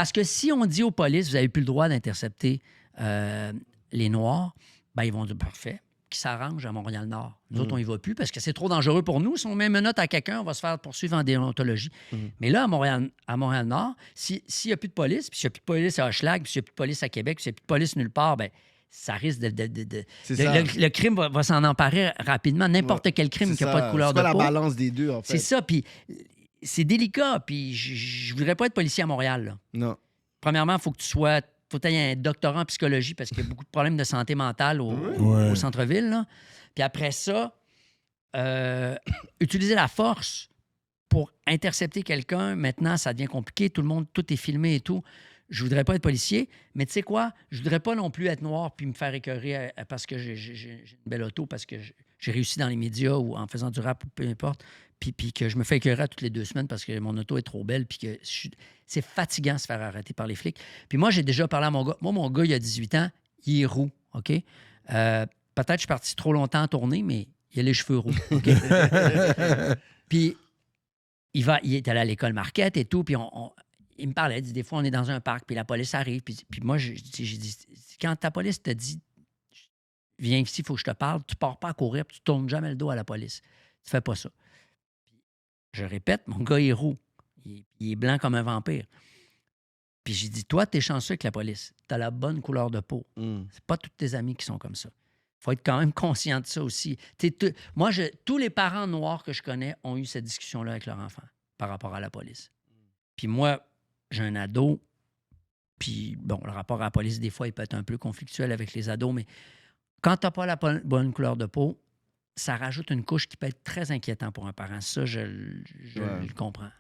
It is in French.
Parce que si on dit aux polices, vous n'avez plus le droit d'intercepter les Noirs, ben ils vont dire, parfait, qui s'arrange à Montréal-Nord. Nous autres, on n'y va plus parce que c'est trop dangereux pour nous. Si on met une menotte à quelqu'un, on va se faire poursuivre en déontologie. Mais là, à Montréal-Nord, s'il n'y a plus de police, puis s'il n'y a plus de police à Hochelag, puis s'il n'y a plus de police à Québec, puis s'il n'y a plus de police nulle part, ben ça risque de C'est ça. le crime va s'en emparer rapidement. N'importe quel crime qui n'a pas de couleur de peau. C'est peau. pas la balance des deux, en fait. C'est ça, puis c'est délicat, puis je voudrais pas être policier à Montréal, là. Non. Premièrement, il faut que tu aies un doctorat en psychologie parce qu'il y a beaucoup de problèmes de santé mentale au centre-ville, là. Puis après ça, utiliser la force pour intercepter quelqu'un, maintenant, ça devient compliqué. Tout est filmé et tout. Je voudrais pas être policier, mais tu sais quoi? Je voudrais pas non plus être noir puis me faire écœurer parce que j'ai une belle auto, parce que j'ai réussi dans les médias ou en faisant du rap ou peu importe, puis que je me fais écœurer toutes les 2 semaines parce que mon auto est trop belle, puis que c'est fatigant de se faire arrêter par les flics. Puis moi, j'ai déjà parlé à mon gars. Moi, mon gars, il a 18 ans, il est roux, OK? Peut-être que je suis parti trop longtemps en tournée, mais il a les cheveux roux, OK? Puis il est allé à l'école Marquette et tout, puis il me parlait, il dit, des fois, on est dans un parc, puis la police arrive. Puis moi, j'ai dit, quand ta police te dit, viens ici, il faut que je te parle, tu pars pas à courir, puis tu tournes jamais le dos à la police. Tu fais pas ça. Puis, je répète, mon gars est roux. Il est blanc comme un vampire. Puis j'ai dit, toi, t'es chanceux avec la police. T'as la bonne couleur de peau. C'est pas tous tes amis qui sont comme ça. Faut être quand même conscient de ça aussi. Moi, tous les parents noirs que je connais ont eu cette discussion-là avec leur enfant par rapport à la police. Puis moi, j'ai un ado, puis bon, le rapport à la police, des fois, il peut être un peu conflictuel avec les ados, mais quand tu n'as pas la bonne couleur de peau, ça rajoute une couche qui peut être très inquiétant pour un parent. Ça, je le comprends.